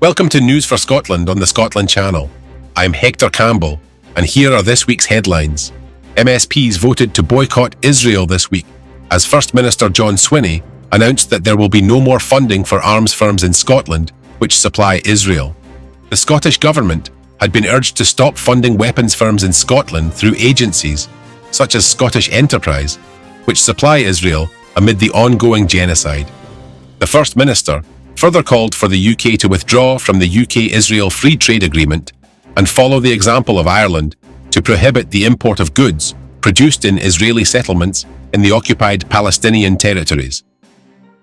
Welcome to News for Scotland on the Scotland Channel. I'm Hector Campbell, and here are this week's headlines. MSPs voted to boycott Israel this week, as First Minister John Swinney announced that there will be no more funding for arms firms in Scotland which supply Israel. The Scottish Government had been urged to stop funding weapons firms in Scotland through agencies such as Scottish Enterprise, which supply Israel amid the ongoing genocide. The First Minister further called for the UK to withdraw from the UK-Israel Free Trade Agreement and follow the example of Ireland to prohibit the import of goods produced in Israeli settlements in the occupied Palestinian territories.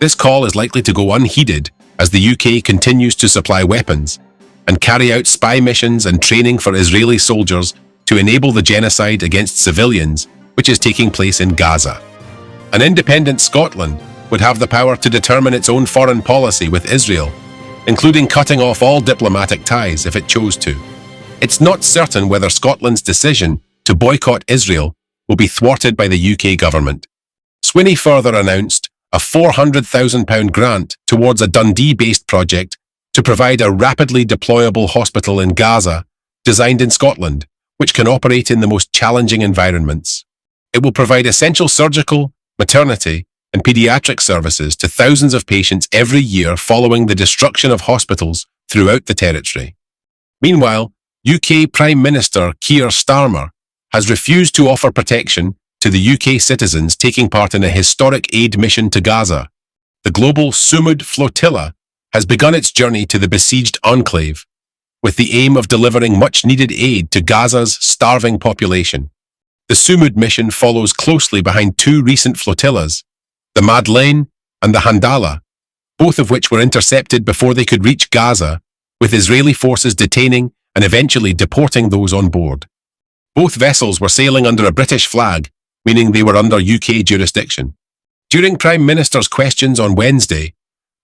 This call is likely to go unheeded as the UK continues to supply weapons and carry out spy missions and training for Israeli soldiers to enable the genocide against civilians which is taking place in Gaza. An independent Scotland would have the power to determine its own foreign policy with Israel, including cutting off all diplomatic ties if it chose to. It's not certain whether Scotland's decision to boycott Israel will be thwarted by the UK government. Swinney further announced a £400,000 grant towards a Dundee-based project to provide a rapidly deployable hospital in Gaza designed in Scotland, which can operate in the most challenging environments. It will provide essential surgical, maternity, and paediatric services to thousands of patients every year following the destruction of hospitals throughout the territory. Meanwhile, UK Prime Minister Keir Starmer has refused to offer protection to the UK citizens taking part in a historic aid mission to Gaza. The global Sumud flotilla has begun its journey to the besieged enclave, with the aim of delivering much-needed aid to Gaza's starving population. The Sumud mission follows closely behind two recent flotillas, the Madeleine and the Handala, both of which were intercepted before they could reach Gaza, with Israeli forces detaining and eventually deporting those on board. Both vessels were sailing under a British flag, meaning they were under UK jurisdiction. During Prime Minister's questions on Wednesday,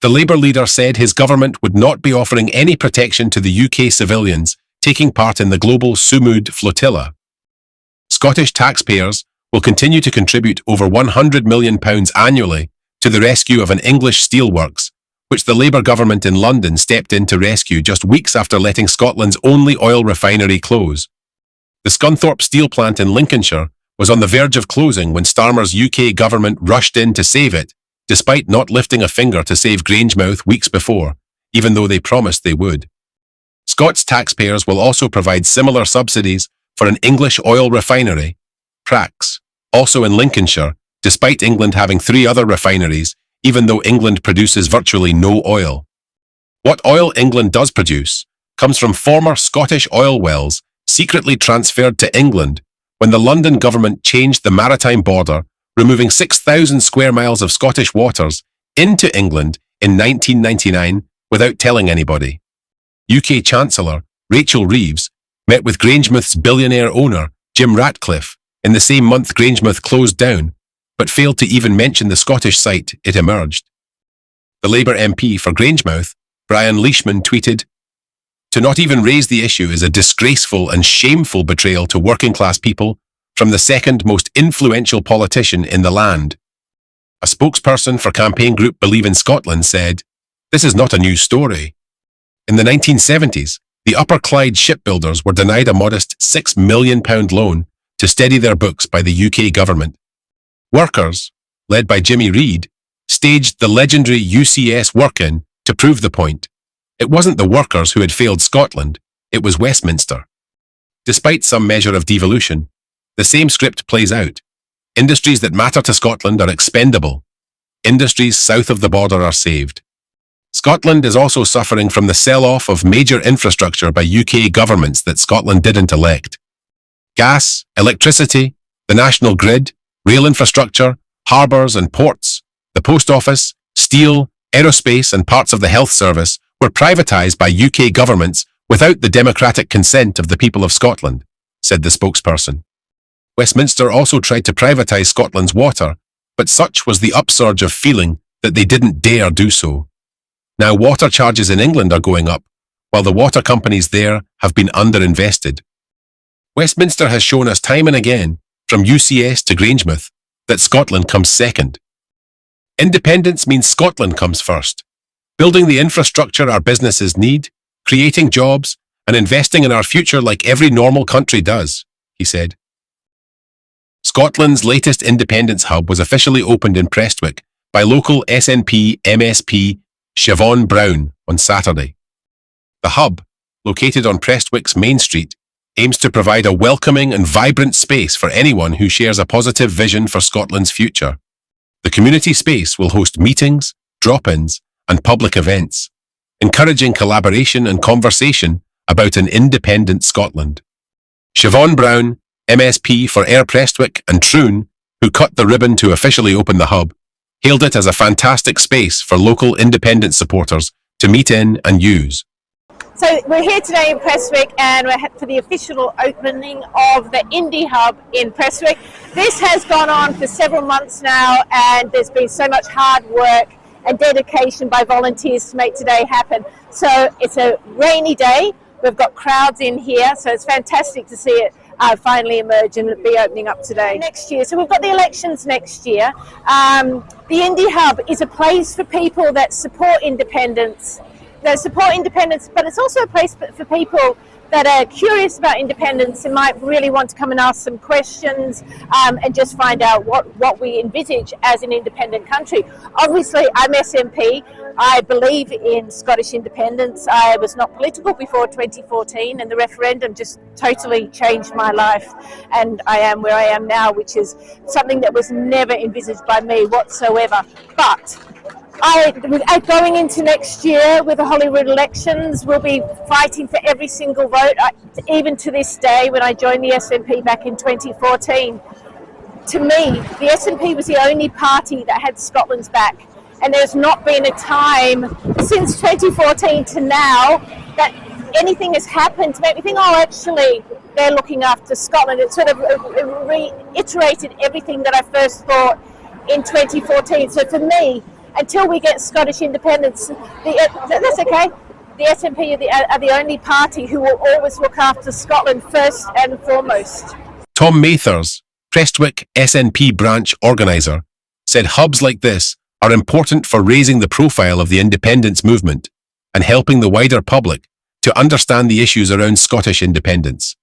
the Labour leader said his government would not be offering any protection to the UK civilians taking part in the global Sumud flotilla. Scottish taxpayers will continue to contribute over £100 million annually to the rescue of an English steelworks, which the Labour government in London stepped in to rescue just weeks after letting Scotland's only oil refinery close. The Scunthorpe steel plant in Lincolnshire was on the verge of closing when Starmer's UK government rushed in to save it, despite not lifting a finger to save Grangemouth weeks before, even though they promised they would. Scots taxpayers will also provide similar subsidies for an English oil refinery, Prax, also in Lincolnshire, despite England having 3 other refineries, even though England produces virtually no oil. What oil England does produce comes from former Scottish oil wells secretly transferred to England when the London government changed the maritime border, removing 6,000 square miles of Scottish waters into England in 1999 without telling anybody. UK Chancellor Rachel Reeves met with Grangemouth's billionaire owner Jim Ratcliffe in the same month Grangemouth closed down, but failed to even mention the Scottish site it emerged. The Labour MP for Grangemouth, Brian Leishman, tweeted, "To not even raise the issue is a disgraceful and shameful betrayal to working-class people from the second most influential politician in the land." A spokesperson for campaign group Believe in Scotland said, "This is not a new story. In the 1970s, the Upper Clyde shipbuilders were denied a modest £6 million loan to steady their books by the UK government. Workers, led by Jimmy Reid, staged the legendary UCS work-in to prove the point. It wasn't the workers who had failed Scotland, it was Westminster." Despite some measure of devolution, the same script plays out. Industries that matter to Scotland are expendable. Industries south of the border are saved. Scotland is also suffering from the sell-off of major infrastructure by UK governments that Scotland didn't elect. Gas, electricity, the national grid, rail infrastructure, harbours and ports, the post office, steel, aerospace and parts of the health service were privatised by UK governments without the democratic consent of the people of Scotland, said the spokesperson. Westminster also tried to privatise Scotland's water, but such was the upsurge of feeling that they didn't dare do so. Now water charges in England are going up, while the water companies there have been underinvested. Westminster has shown us time and again, from UCS to Grangemouth, that Scotland comes second. Independence means Scotland comes first, building the infrastructure our businesses need, creating jobs and investing in our future like every normal country does, he said. Scotland's latest independence hub was officially opened in Prestwick by local SNP MSP Siobhan Brown on Saturday. The hub, located on Prestwick's Main Street, aims to provide a welcoming and vibrant space for anyone who shares a positive vision for Scotland's future. The community space will host meetings, drop-ins, and public events, encouraging collaboration and conversation about an independent Scotland. Siobhan Brown, MSP for Ayr Prestwick and Troon, who cut the ribbon to officially open the hub, hailed it as a fantastic space for local independent supporters to meet in and use. So we're here today in Prestwick and we're for the official opening of the Indie Hub in Prestwick. This has gone on for several months now and there's been so much hard work and dedication by volunteers to make today happen. So it's a rainy day, we've got crowds in here, so it's fantastic to see it finally emerge and be opening up today. Next year, so we've got the elections next year. The Indie Hub is a place for people that support independence, but it's also a place for people that are curious about independence and might really want to come and ask some questions and just find out what we envisage as an independent country. Obviously, I'm SNP. I believe in Scottish independence. I was not political before 2014 and the referendum just totally changed my life, and I am where I am now, which is something that was never envisaged by me whatsoever. But going into next year with the Holyrood elections, we'll be fighting for every single vote, even to this day when I joined the SNP back in 2014. To me, the SNP was the only party that had Scotland's back, and there's not been a time since 2014 to now that anything has happened to make me think, oh, actually, they're looking after Scotland. It sort of reiterated everything that I first thought in 2014. So for me, until we get Scottish independence, that's okay. The SNP are the only party who will always look after Scotland first and foremost. Tom Mathers, Prestwick SNP branch organiser, said hubs like this are important for raising the profile of the independence movement and helping the wider public to understand the issues around Scottish independence.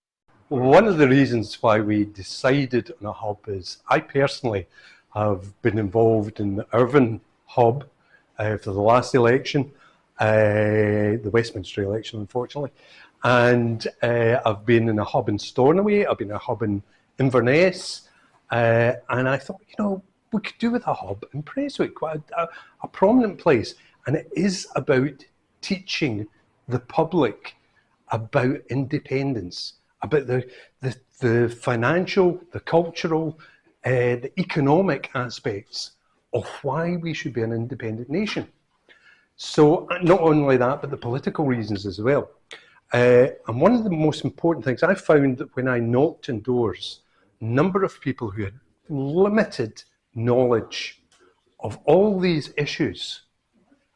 One of the reasons why we decided on a hub is I personally have been involved in the Irvine hub for the last election, the Westminster election, unfortunately, and I've been in a hub in Stornoway, I've been in a hub in Inverness, and I thought, you know, we could do with a hub in Prestwick, quite a prominent place, and it is about teaching the public about independence, about the financial, the cultural, the economic aspects of why we should be an independent nation. So not only that, but the political reasons as well. And one of the most important things I found that when I knocked on doors, a number of people who had limited knowledge of all these issues,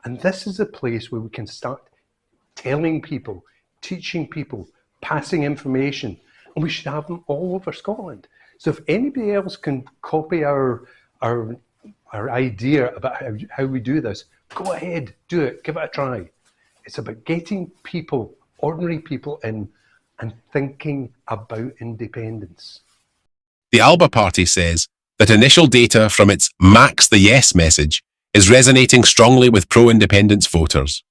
and this is a place where we can start telling people, teaching people, passing information, and we should have them all over Scotland. So if anybody else can copy our idea about how we do this, go ahead, do it, give it a try. It's about getting people, ordinary people in and thinking about independence. The ALBA party says that initial data from its Max the Yes message is resonating strongly with pro-independence voters.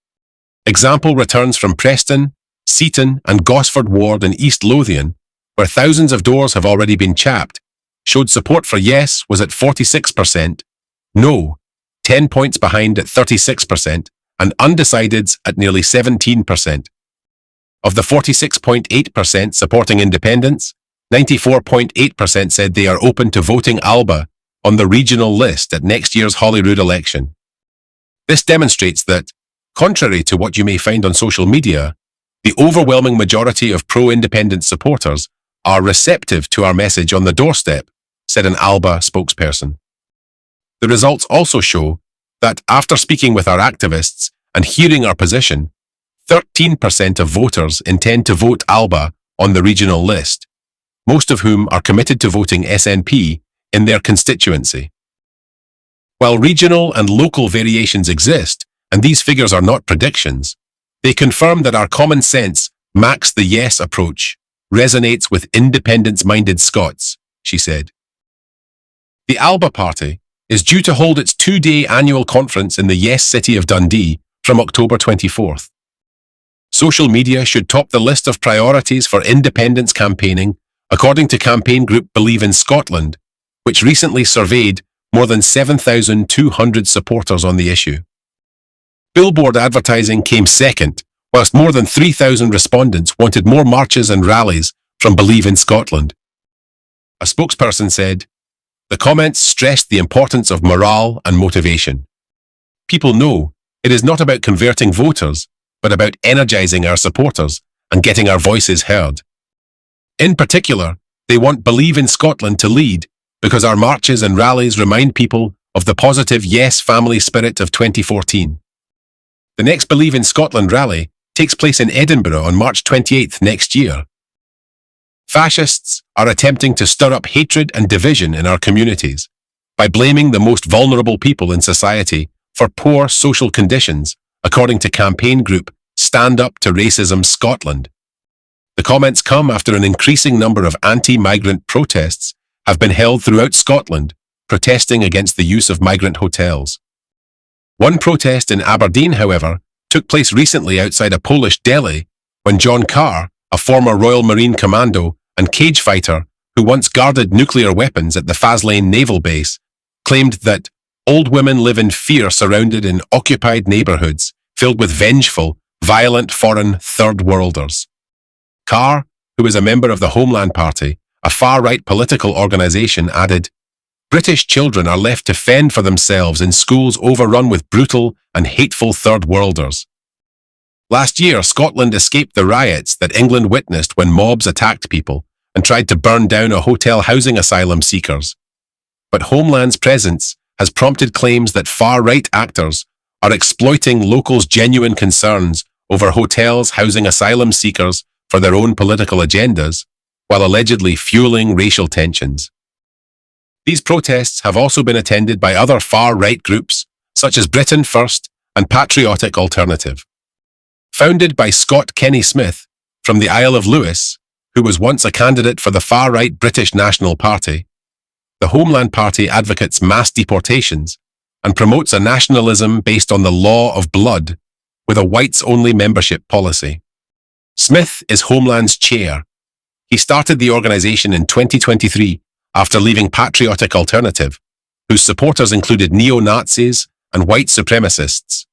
Example returns from Preston, Seaton and Gosford Ward in East Lothian, where thousands of doors have already been chapped, showed support for yes was at 46%, no, 10 points behind at 36%, and undecideds at nearly 17%. Of the 46.8% supporting independence, 94.8% said they are open to voting ALBA on the regional list at next year's Holyrood election. This demonstrates that, contrary to what you may find on social media, the overwhelming majority of pro-independence supporters are receptive to our message on the doorstep, said an ALBA spokesperson. The results also show that after speaking with our activists and hearing our position, 13% of voters intend to vote ALBA on the regional list, most of whom are committed to voting SNP in their constituency. While regional and local variations exist, and these figures are not predictions, They confirm that our common sense, Max the Yes approach, resonates with independence-minded Scots, she said. The ALBA party is due to hold its two-day annual conference in the Yes city of Dundee from October 24th. Social media should top the list of priorities for independence campaigning, according to campaign group Believe in Scotland, which recently surveyed more than 7,200 supporters on the issue. Billboard advertising came second, whilst more than 3,000 respondents wanted more marches and rallies from Believe in Scotland. A spokesperson said, "The comments stressed the importance of morale and motivation. People know it is not about converting voters, but about energising our supporters and getting our voices heard. In particular, they want Believe in Scotland to lead because our marches and rallies remind people of the positive Yes family spirit of 2014. The next Believe in Scotland rally takes place in Edinburgh on March 28th next year. Fascists are attempting to stir up hatred and division in our communities by blaming the most vulnerable people in society for poor social conditions, according to campaign group Stand Up to Racism Scotland. The comments come after an increasing number of anti-migrant protests have been held throughout Scotland, protesting against the use of migrant hotels. One protest in Aberdeen, however, took place recently outside a Polish deli when John Carr, a former Royal Marine Commando and cage fighter who once guarded nuclear weapons at the Faslane Naval Base, claimed that old women live in fear surrounded in occupied neighbourhoods filled with vengeful, violent foreign third-worlders. Carr, who is a member of the Homeland Party, a far-right political organisation, added, "British children are left to fend for themselves in schools overrun with brutal and hateful third-worlders." Last year, Scotland escaped the riots that England witnessed when mobs attacked people and tried to burn down a hotel housing asylum seekers. But Homeland's presence has prompted claims that far-right actors are exploiting locals' genuine concerns over hotels housing asylum seekers for their own political agendas, while allegedly fueling racial tensions. These protests have also been attended by other far-right groups, such as Britain First and Patriotic Alternative. Founded by Scott Kenny Smith from the Isle of Lewis, who was once a candidate for the far-right British National Party, the Homeland Party advocates mass deportations and promotes a nationalism based on the law of blood with a whites-only membership policy. Smith is Homeland's chair. He started the organisation in 2023 after leaving Patriotic Alternative, whose supporters included neo-Nazis and white supremacists.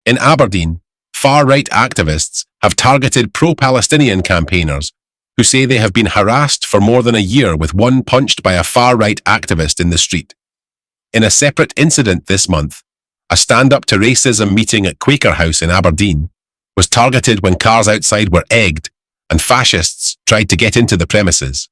In Aberdeen, far-right activists have targeted pro-Palestinian campaigners who say they have been harassed for more than a year, with one punched by a far-right activist in the street. In a separate incident this month, a stand-up to racism meeting at Quaker House in Aberdeen was targeted when cars outside were egged and fascists tried to get into the premises.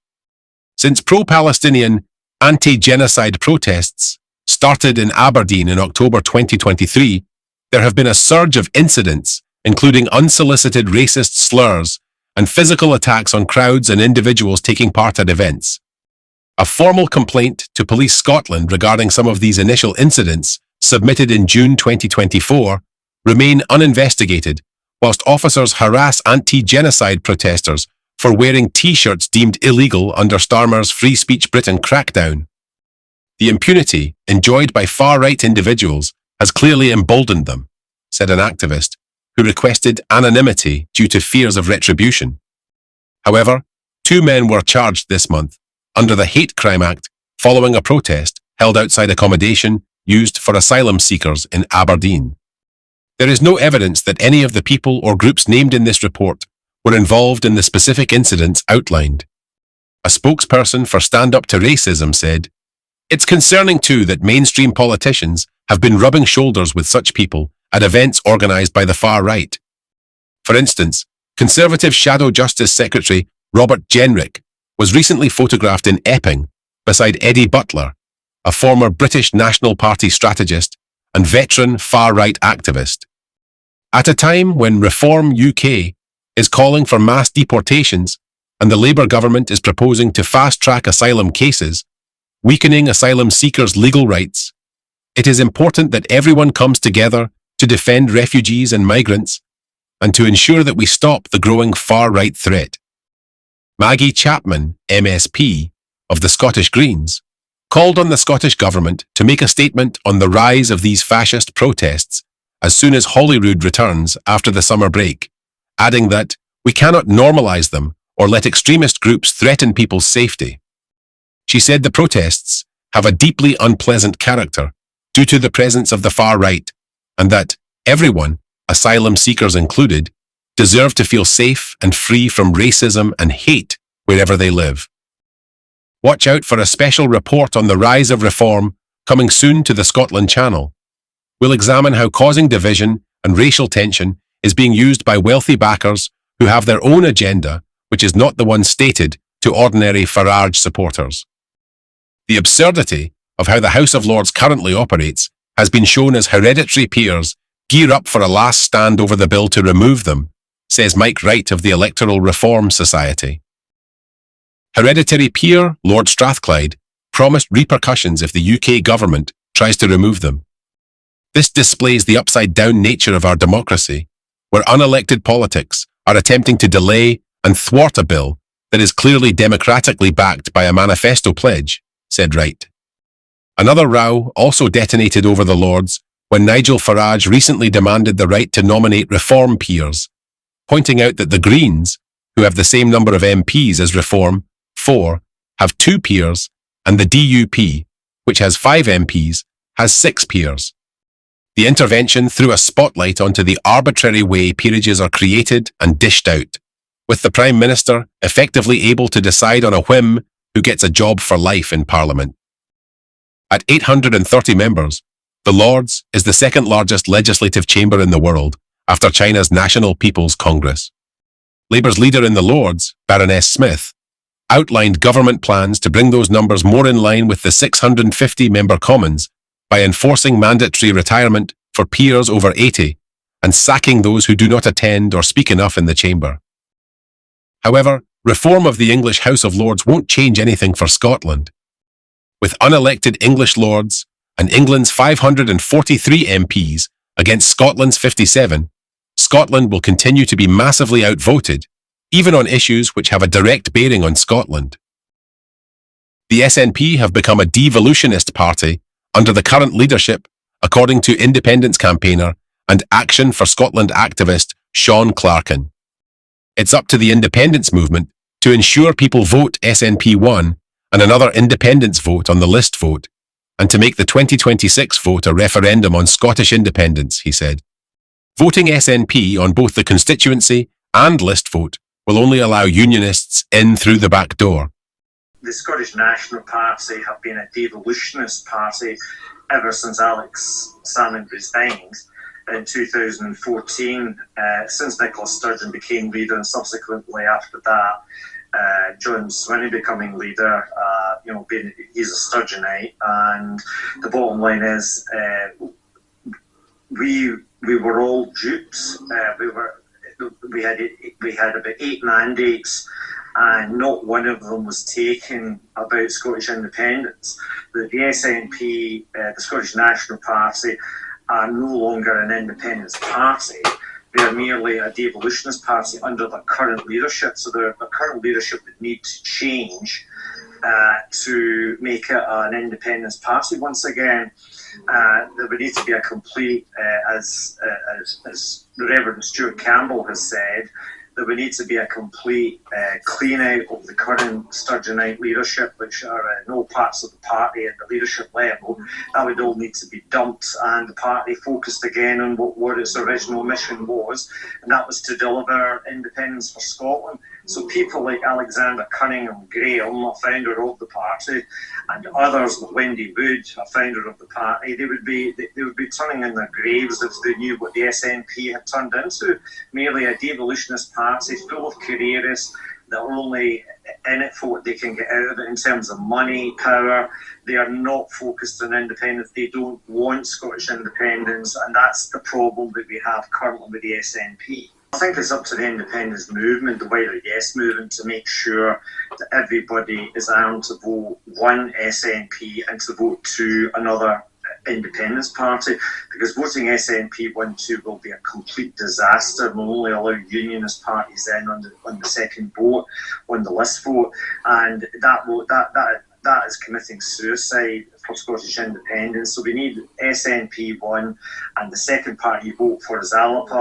Since pro-Palestinian anti-genocide protests started in Aberdeen in October 2023, there have been a surge of incidents, including unsolicited racist slurs and physical attacks on crowds and individuals taking part at events. A formal complaint to Police Scotland regarding some of these initial incidents, submitted in June 2024, remain uninvestigated, whilst officers harass anti-genocide protesters for wearing T-shirts deemed illegal under Starmer's Free Speech Britain crackdown. The impunity enjoyed by far-right individuals has clearly emboldened them, said an activist who requested anonymity due to fears of retribution. However, 2 men were charged this month under the Hate Crime Act following a protest held outside accommodation used for asylum seekers in Aberdeen. There is no evidence that any of the people or groups named in this report were involved in the specific incidents outlined. A spokesperson for Stand Up to Racism said, "It's concerning too that mainstream politicians have been rubbing shoulders with such people at events organised by the far right. For instance, Conservative Shadow Justice Secretary Robert Jenrick was recently photographed in Epping beside Eddie Butler, a former British National Party strategist and veteran far-right activist. At a time when Reform UK is calling for mass deportations and the Labour government is proposing to fast-track asylum cases, weakening asylum seekers' legal rights, it is important that everyone comes together to defend refugees and migrants and to ensure that we stop the growing far-right threat. Maggie Chapman, MSP, of the Scottish Greens, called on the Scottish Government to make a statement on the rise of these fascist protests as soon as Holyrood returns after the summer break, adding that we cannot normalise them or let extremist groups threaten people's safety. She said the protests have a deeply unpleasant character due to the presence of the far right, and that everyone, asylum seekers included, deserve to feel safe and free from racism and hate wherever they live. Watch out for a special report on the rise of reform coming soon to the Scotland Channel. We'll examine how causing division and racial tension is being used by wealthy backers who have their own agenda, which is not the one stated to ordinary Farage supporters. The absurdity of how the House of Lords currently operates has been shown as hereditary peers gear up for a last stand over the bill to remove them, says Mike Wright of the Electoral Reform Society. Hereditary peer Lord Strathclyde promised repercussions if the UK government tries to remove them. This displays the upside-down nature of our democracy, where unelected politics are attempting to delay and thwart a bill that is clearly democratically backed by a manifesto pledge, said Wright. Another row also detonated over the Lords when Nigel Farage recently demanded the right to nominate Reform peers, pointing out that the Greens, who have the same number of MPs as Reform, 4, have 2 peers, and the DUP, which has 5 MPs, has 6 peers. The intervention threw a spotlight onto the arbitrary way peerages are created and dished out, with the Prime Minister effectively able to decide on a whim who gets a job for life in Parliament. At 830 members, the Lords is the second largest legislative chamber in the world after China's National People's Congress. Labour's leader in the Lords, Baroness Smith, outlined government plans to bring those numbers more in line with the 650-member Commons by enforcing mandatory retirement for peers over 80 and sacking those who do not attend or speak enough in the chamber. However, reform of the English House of Lords won't change anything for Scotland. With unelected English Lords and England's 543 MPs against Scotland's 57, Scotland will continue to be massively outvoted, even on issues which have a direct bearing on Scotland. The SNP have become a devolutionist party under the current leadership, according to independence campaigner and Action for Scotland activist Sean Clarkin. It's up to the independence movement to ensure people vote SNP 1 and another independence vote on the list vote, and to make the 2026 vote a referendum on Scottish independence, he said. Voting SNP on both the constituency and list vote will only allow unionists in through the back door. The Scottish National Party have been a devolutionist party ever since Alex Salmond resigned in 2014, since Nicola Sturgeon became leader, and subsequently after that, John Swinney becoming leader. He's a Sturgeonite, and the bottom line is we were all dupes. We had about 8 mandates, and not one of them was taken about Scottish independence. The SNP, the Scottish National Party, are no longer an independence party. They are merely a devolutionist party under the current leadership. So the current leadership would need to change to make it an independence party once again. There would need to be a complete, as Reverend Stuart Campbell has said, there would need to be a complete clean out of the current Sturgeonite leadership, which are in all parts of the party at the leadership level. That would all need to be dumped, and the party focused again on what its original mission was, and that was to deliver independence for Scotland. So people like Alexander Cunningham-Graham, a founder of the party, and others like Wendy Wood, a founder of the party, they would be turning in their graves if they knew what the SNP had turned into, merely a devolutionist party full of careerists that are only in it for what they can get out of it in terms of money, power. They are not focused on independence. They don't want Scottish independence, and that's the problem that we have currently with the SNP. I think it's up to the independence movement, the wider Yes movement, to make sure that everybody is armed to vote one SNP and to vote to another Independence Party, because voting SNP 1-2 will be a complete disaster. We'll only allow unionist parties then on the second vote, on the list vote, and that is committing suicide for Scottish independence. So we need SNP 1, and the second party vote for is ALBA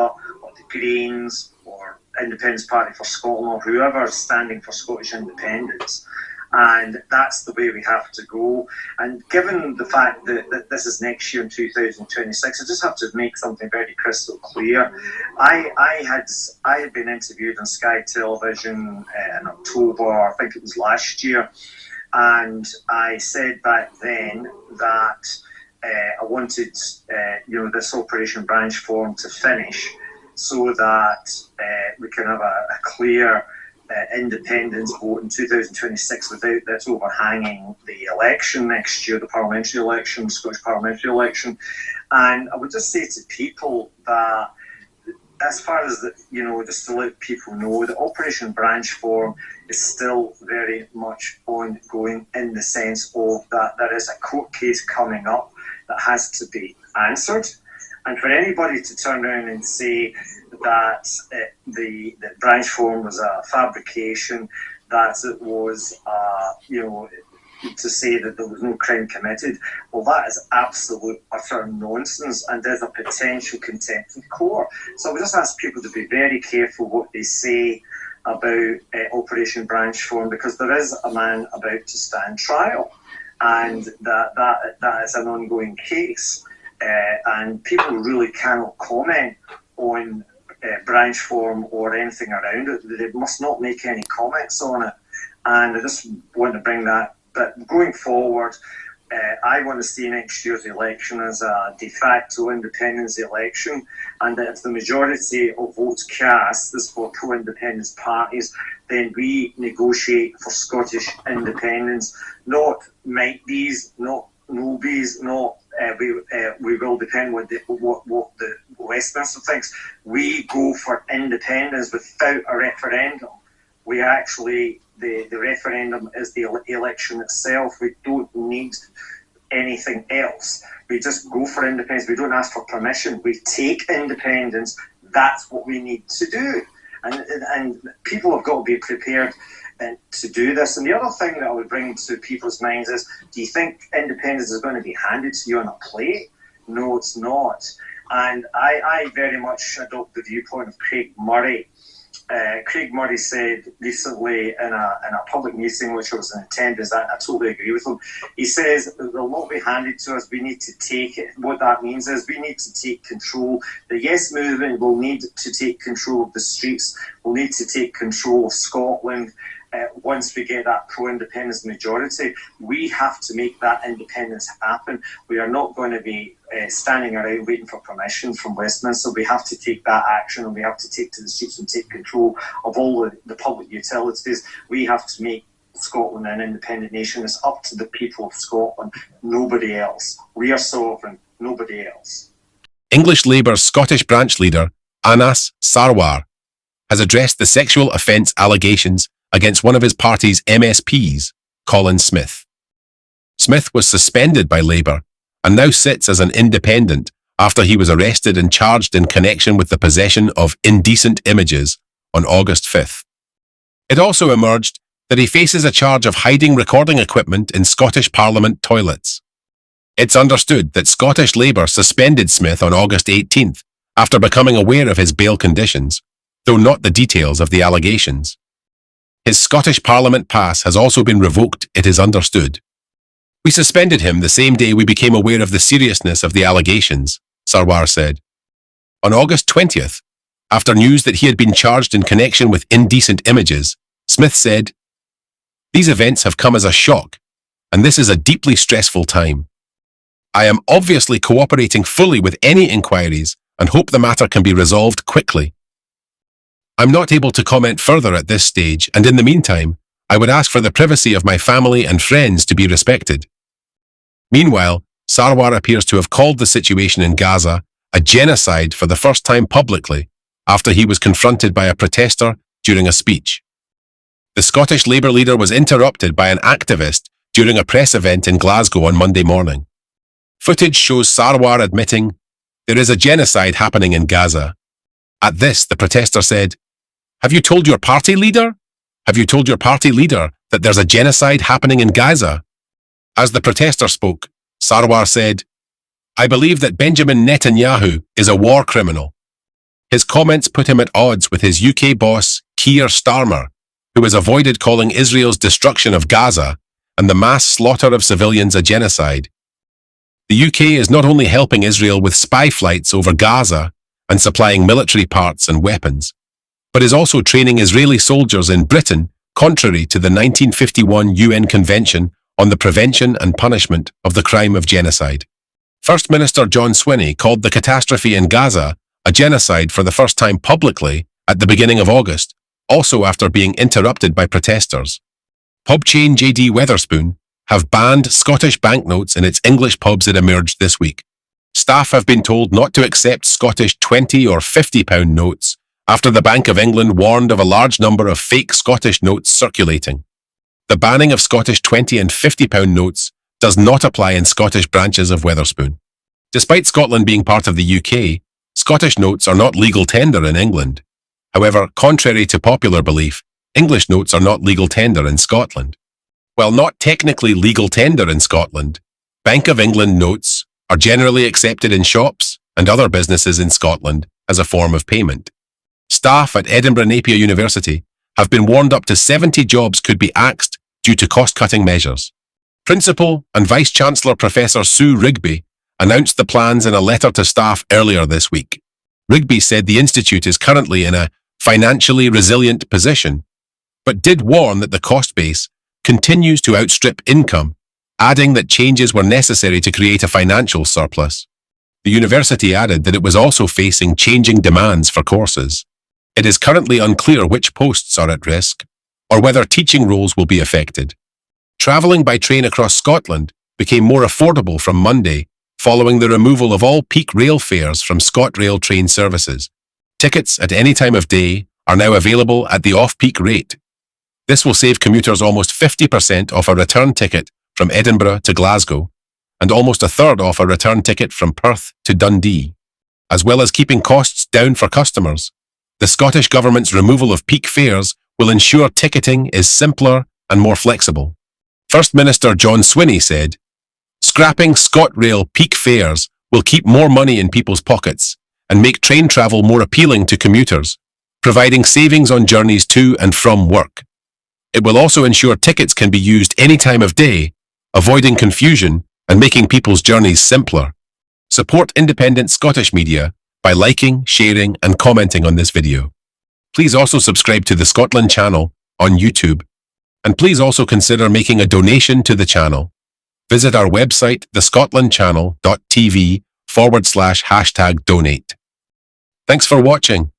or the Greens or Independence Party for Scotland or whoever is standing for Scottish independence. And that's the way we have to go. And given the fact that this is next year in 2026, I just have to make something very crystal clear. I had been interviewed on Sky Television in October, I think it was last year, and I said back then that I wanted this Operation Branchform to finish so that we can have a clear independence vote in 2026 without this overhanging the election next year, the parliamentary election, Scottish parliamentary election. And I would just say to people that, as far as just to let people know, that Operation Branchform is still very much ongoing, in the sense of that there is a court case coming up that has to be answered. And for anybody to turn around and say that the Branchform was a fabrication, that it was, to say that there was no crime committed, well, that is absolute utter nonsense and is a potential contempt of court. So I would just ask people to be very careful what they say about Operation Branchform, because there is a man about to stand trial, and that is an ongoing case. And people really cannot comment on Branchform or anything around it. They must not make any comments on it. And I just want to bring that. But going forward, I want to see next year's election as a de facto independence election, and that if the majority of votes cast is for pro-independence parties, then we negotiate for Scottish independence, not might be's, not no be's, not we will depend what the Westminster thinks. We go for independence without a referendum. We actually, the referendum is the election itself. We don't need anything else. We just go for independence. We don't ask for permission. We take independence. That's what we need to do. And people have got to be prepared to do this. And the other thing that I would bring to people's minds is, do you think independence is going to be handed to you on a plate? No, it's not. And I very much adopt the viewpoint of Craig Murray. Craig Murray said recently in a public meeting, which I was in attendance at, and I totally agree with him. He says it will not be handed to us. We need to take it. What that means is we need to take control. The Yes movement will need to take control of the streets. We'll need to take control of Scotland. Once we get that pro-independence majority, we have to make that independence happen. We are not going to be standing around waiting for permission from Westminster. We have to take that action, and we have to take to the streets and take control of all the public utilities. We have to make Scotland an independent nation. It's up to the people of Scotland, nobody else. We are sovereign, nobody else. English Labour's Scottish branch leader, Anas Sarwar, has addressed the sexual offence allegations against one of his party's MSPs, Colin Smith. Smith was suspended by Labour and now sits as an independent after he was arrested and charged in connection with the possession of indecent images on August 5th. It also emerged that he faces a charge of hiding recording equipment in Scottish Parliament toilets. It's understood that Scottish Labour suspended Smith on August 18th after becoming aware of his bail conditions, though not the details of the allegations. His Scottish Parliament pass has also been revoked, it is understood. We suspended him the same day we became aware of the seriousness of the allegations, Sarwar said. On August 20th, after news that he had been charged in connection with indecent images, Smith said, "These events have come as a shock, and this is a deeply stressful time. I am obviously cooperating fully with any inquiries and hope the matter can be resolved quickly. I'm not able to comment further at this stage, and in the meantime, I would ask for the privacy of my family and friends to be respected." Meanwhile, Sarwar appears to have called the situation in Gaza a genocide for the first time publicly after he was confronted by a protester during a speech. The Scottish Labour leader was interrupted by an activist during a press event in Glasgow on Monday morning. Footage shows Sarwar admitting, "There is a genocide happening in Gaza." At this, the protester said, "Have you told your party leader? Have you told your party leader that there's a genocide happening in Gaza?" As the protester spoke, Sarwar said, "I believe that Benjamin Netanyahu is a war criminal." His comments put him at odds with his UK boss, Keir Starmer, who has avoided calling Israel's destruction of Gaza and the mass slaughter of civilians a genocide. The UK is not only helping Israel with spy flights over Gaza and supplying military parts and weapons, but is also training Israeli soldiers in Britain, contrary to the 1951 UN Convention on the Prevention and Punishment of the Crime of Genocide. First Minister John Swinney called the catastrophe in Gaza a genocide for the first time publicly at the beginning of August, also after being interrupted by protesters. Pub chain JD Wetherspoon have banned Scottish banknotes in its English pubs that emerged this week. Staff have been told not to accept Scottish £20 or £50 notes after the Bank of England warned of a large number of fake Scottish notes circulating. The banning of Scottish £20 and £50 notes does not apply in Scottish branches of Wetherspoon. Despite Scotland being part of the UK, Scottish notes are not legal tender in England. However, contrary to popular belief, English notes are not legal tender in Scotland. While not technically legal tender in Scotland, Bank of England notes are generally accepted in shops and other businesses in Scotland as a form of payment. Staff at Edinburgh Napier University have been warned up to 70 jobs could be axed due to cost-cutting measures. Principal and Vice-Chancellor Professor Sue Rigby announced the plans in a letter to staff earlier this week. Rigby said the institute is currently in a financially resilient position, but did warn that the cost base continues to outstrip income, adding that changes were necessary to create a financial surplus. The university added that it was also facing changing demands for courses. It is currently unclear which posts are at risk or whether teaching roles will be affected. Travelling by train across Scotland became more affordable from Monday following the removal of all peak rail fares from ScotRail train services. Tickets at any time of day are now available at the off-peak rate. This will save commuters almost 50% off a return ticket from Edinburgh to Glasgow and almost a third off a return ticket from Perth to Dundee. As well as keeping costs down for customers, the Scottish Government's removal of peak fares will ensure ticketing is simpler and more flexible. First Minister John Swinney said, "Scrapping ScotRail peak fares will keep more money in people's pockets and make train travel more appealing to commuters, providing savings on journeys to and from work. It will also ensure tickets can be used any time of day, avoiding confusion and making people's journeys simpler." Support independent Scottish media by liking, sharing and commenting on this video. Please also subscribe to the Scotland channel on YouTube. And please also consider making a donation to the channel. Visit our website, thescotlandchannel.tv/#donate. Thanks for watching.